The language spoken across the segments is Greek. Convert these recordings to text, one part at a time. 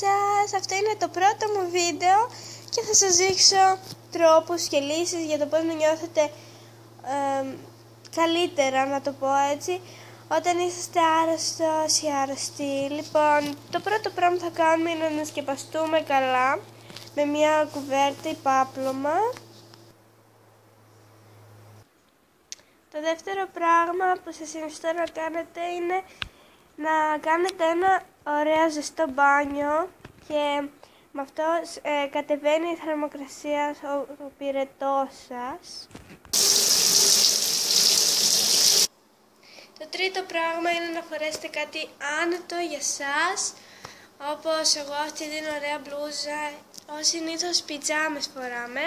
σας! Αυτό είναι το πρώτο μου βίντεο και θα σας δείξω τρόπους και λύσεις για το πώς να νιώθετε καλύτερα, να το πω έτσι, όταν είσαστε άρρωστος ή άρρωστοι. Λοιπόν, το πρώτο πράγμα που θα κάνουμε είναι να σκεπαστούμε καλά με μια κουβέρτα ή πάπλωμα. Το δεύτερο πράγμα που σας συνιστώ να κάνετε είναι να κάνετε ένα ωραίο ζεστό μπάνιο και με αυτό κατεβαίνει η θερμοκρασία στο πυρετό σας. Το τρίτο πράγμα είναι να φορέσετε κάτι άνετο για σας, όπως εγώ αυτή την ωραία μπλούζα, ως συνήθως πιτζάμες φοράμε,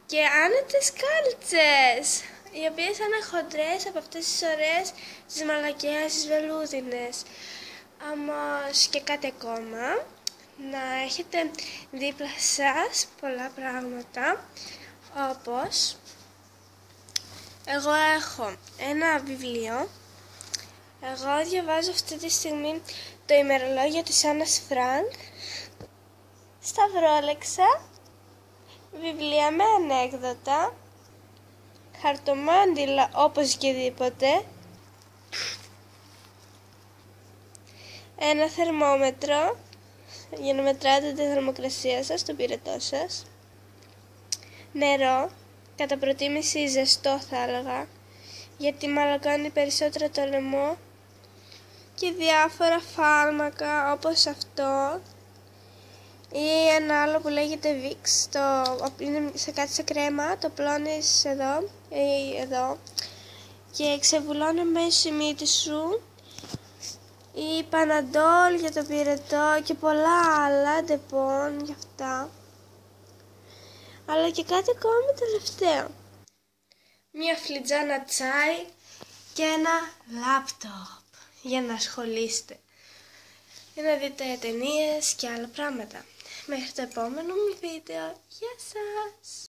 και άνετες κάλτσες, οι οποίες είναι χοντρές από αυτές τις ωραίες, τις μαλακές, τις βελούδινες. Όμως και κάτι ακόμα, να έχετε δίπλα σας πολλά πράγματα, όπως εγώ έχω ένα βιβλίο. Εγώ διαβάζω αυτή τη στιγμή το ημερολόγιο της Άννας Φρανκ, σταυρόλεξα, βιβλία με ανέκδοτα, χαρτομάντιλα οπωσδήποτε, ένα θερμόμετρο για να μετράτε τη θερμοκρασία σας, τον πυρετό σας, νερό, κατά προτίμηση ζεστό θα έλεγα, γιατί μαλακώνει περισσότερο το λαιμό, και διάφορα φάρμακα όπως αυτό ή ένα άλλο που λέγεται Vicks, είναι σε κάτι σε κρέμα, το πλώνεις εδώ ή εδώ και ξεβουλώνει μέσα στη μύτη σου, ή Παναντόλ για το πυρετό και πολλά άλλα ντεπών για αυτά, αλλά και κάτι ακόμα τελευταίο, μια φλιτζάνα τσάι και ένα λάπτοπ για να ασχολείστε, για να δείτε ταινίες και άλλα πράγματα. Μέχρι το επόμενο μου βίντεο. Γεια σας!